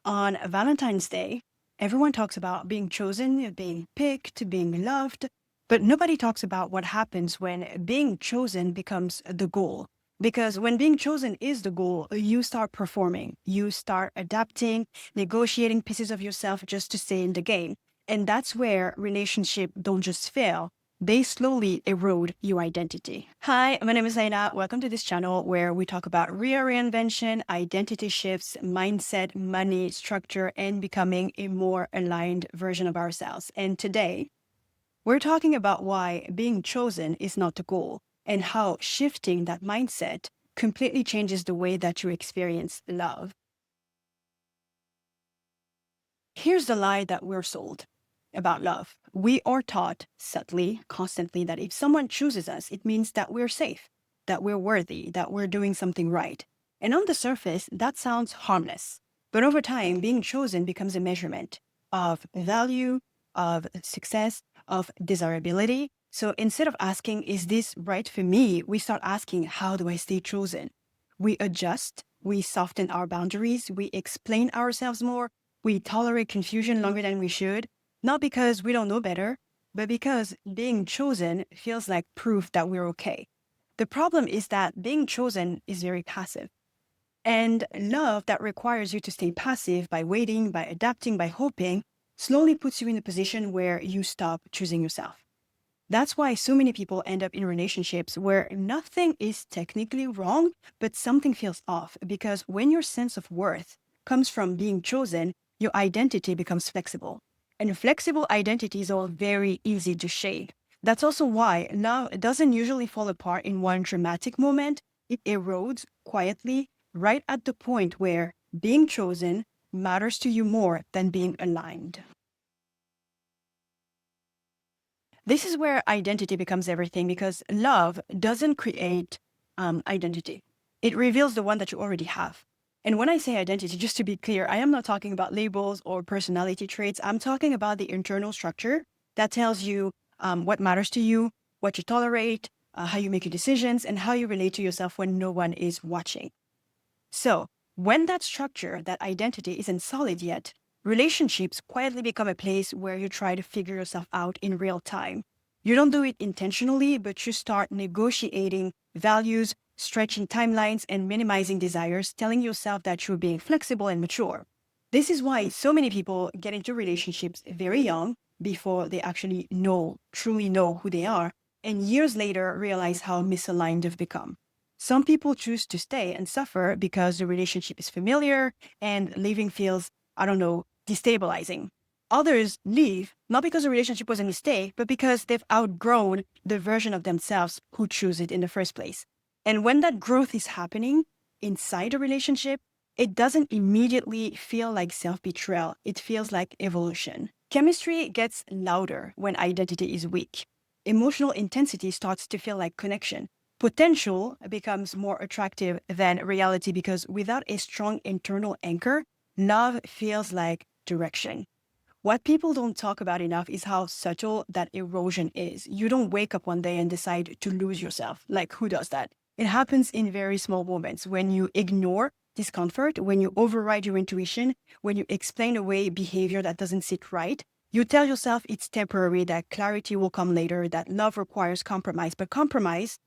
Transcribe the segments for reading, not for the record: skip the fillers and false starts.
On Valentine's Day, everyone talks about being chosen, being picked, being loved, but nobody talks about what happens when being chosen becomes the goal. Because when being chosen is the goal, you start performing, you start adapting, negotiating pieces of yourself just to stay in the game. And that's where relationships don't just fail, they slowly erode your identity. Hi, my name is Aina. Welcome to this channel where we talk about real reinvention, identity shifts, mindset, money, structure, and becoming a more aligned version of ourselves. And today, we're talking about why being chosen is not the goal and how shifting that mindset completely changes the way that you experience love. Here's the lie that we're sold about love. We are taught subtly, constantly, that if someone chooses us, it means that we're safe, that we're worthy, that we're doing something right. And on the surface, that sounds harmless. But over time, being chosen becomes a measurement of value, of success, of desirability. So instead of asking, is this right for me? We start asking, how do I stay chosen? We adjust, we soften our boundaries, we explain ourselves more, we tolerate confusion longer than we should, not because we don't know better, but because being chosen feels like proof that we're okay. The problem is that being chosen is very passive. And love that requires you to stay passive by waiting, by adapting, by hoping, slowly puts you in a position where you stop choosing yourself. That's why so many people end up in relationships where nothing is technically wrong, but something feels off. Because when your sense of worth comes from being chosen, your identity becomes flexible. And flexible identities are very easy to shake. That's also why love doesn't usually fall apart in one dramatic moment. It erodes quietly right at the point where being chosen matters to you more than being aligned. This is where identity becomes everything because love doesn't create identity. It reveals the one that you already have. And when I say identity, just to be clear, I am not talking about labels or personality traits. I'm talking about the internal structure that tells you what matters to you, what you tolerate, how you make your decisions, and how you relate to yourself when no one is watching. So, when that structure, that identity isn't solid yet, relationships quietly become a place where you try to figure yourself out in real time. You don't do it intentionally, but you start negotiating values, stretching timelines, and minimizing desires, telling yourself that you're being flexible and mature. This is why so many people get into relationships very young before they actually truly know who they are, and years later realize how misaligned they've become. Some people choose to stay and suffer because the relationship is familiar and leaving feels, I don't know, destabilizing. Others leave not because the relationship was a mistake, but because they've outgrown the version of themselves who chose it in the first place. And when that growth is happening inside a relationship, it doesn't immediately feel like self-betrayal. It feels like evolution. Chemistry gets louder when identity is weak. Emotional intensity starts to feel like connection. Potential becomes more attractive than reality because without a strong internal anchor, love feels like direction. What people don't talk about enough is how subtle that erosion is. You don't wake up one day and decide to lose yourself. Like, who does that? It happens in very small moments when you ignore discomfort, when you override your intuition, when you explain away behavior that doesn't sit right. You tell yourself it's temporary, that clarity will come later, that love requires compromise. But compromise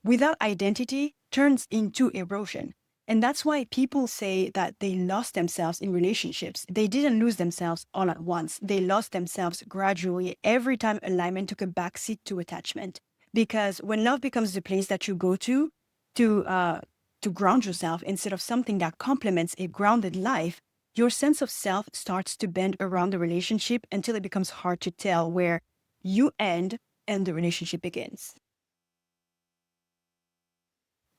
without identity turns into erosion. And that's why people say that they lost themselves in relationships. They didn't lose themselves all at once. They lost themselves gradually every time alignment took a backseat to attachment. Because when love becomes the place that you go to, to ground yourself instead of something that complements a grounded life, your sense of self starts to bend around the relationship until it becomes hard to tell where you end and the relationship begins.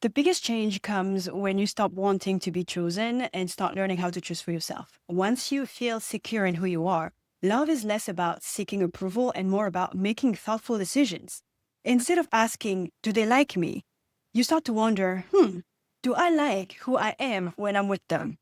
The biggest change comes when you stop wanting to be chosen and start learning how to choose for yourself. Once you feel secure in who you are, love is less about seeking approval and more about making thoughtful decisions. Instead of asking, do they like me? You start to wonder, do I like who I am when I'm with them?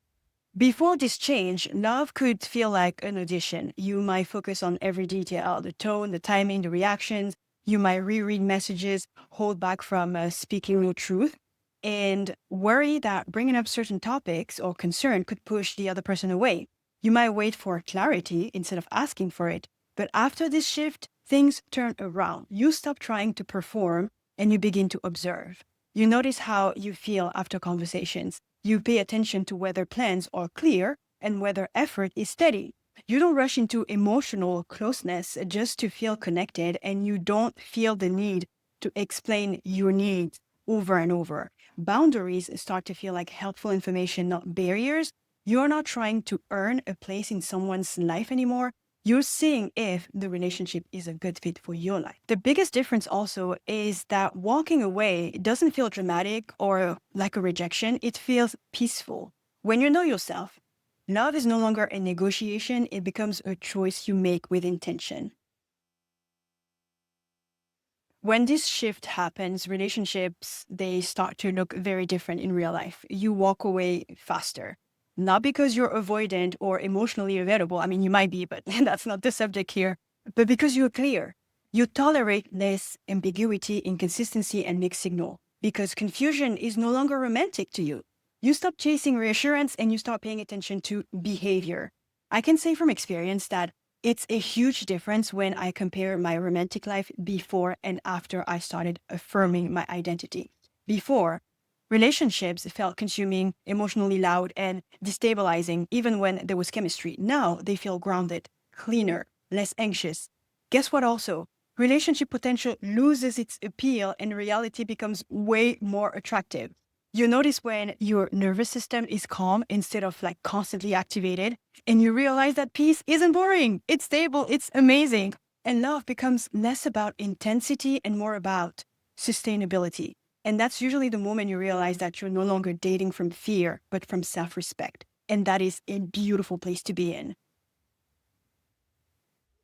Before this change, love could feel like an audition. You might focus on every detail, the tone, the timing, the reactions. You might reread messages, hold back from speaking your truth. and worry that bringing up certain topics or concern could push the other person away. You might wait for clarity instead of asking for it. But after this shift, things turn around. You stop trying to perform and you begin to observe. You notice how you feel after conversations. You pay attention to whether plans are clear and whether effort is steady. You don't rush into emotional closeness just to feel connected, and you don't feel the need to explain your needs over and over. Boundaries start to feel like helpful information, not barriers. You're not trying to earn a place in someone's life anymore. You're seeing if the relationship is a good fit for your life. The biggest difference also is that walking away doesn't feel dramatic or like a rejection. It feels peaceful. When you know yourself, love is no longer a negotiation. It becomes a choice you make with intention. When this shift happens, relationships, they start to look very different in real life. You walk away faster, not because you're avoidant or emotionally available. I mean, you might be, but that's not the subject here, but because you're clear. You tolerate less ambiguity, inconsistency, and mixed signal because confusion is no longer romantic to you. You stop chasing reassurance and you start paying attention to behavior. I can say from experience that it's a huge difference when I compare my romantic life before and after I started affirming my identity. Before, relationships felt consuming, emotionally loud, and destabilizing, even when there was chemistry. Now they feel grounded, cleaner, less anxious. Guess what also? Relationship potential loses its appeal and reality becomes way more attractive. You notice when your nervous system is calm instead of like constantly activated, and you realize that peace isn't boring, it's stable, it's amazing. And love becomes less about intensity and more about sustainability. And that's usually the moment you realize that you're no longer dating from fear, but from self respect. And that is a beautiful place to be in.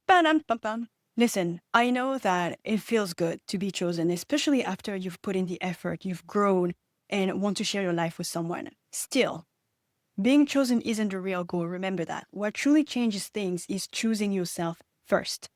Ba-dum-bum-bum. Listen, I know that it feels good to be chosen, especially after you've put in the effort, you've grown, and want to share your life with someone. Still, being chosen isn't the real goal. Remember that. What truly changes things is choosing yourself first.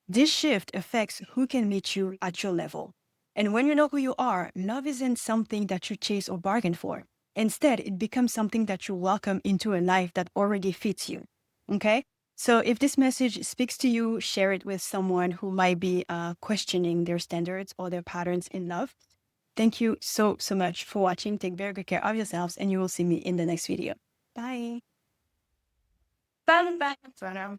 This shift affects who can meet you at your level. And when you know who you are, love isn't something that you chase or bargain for. Instead, it becomes something that you welcome into a life that already fits you. Okay? So if this message speaks to you, share it with someone who might be questioning their standards or their patterns in love. Thank you so, so much for watching. Take very good care of yourselves, and you will see me in the next video. Bye. Bye. Bye.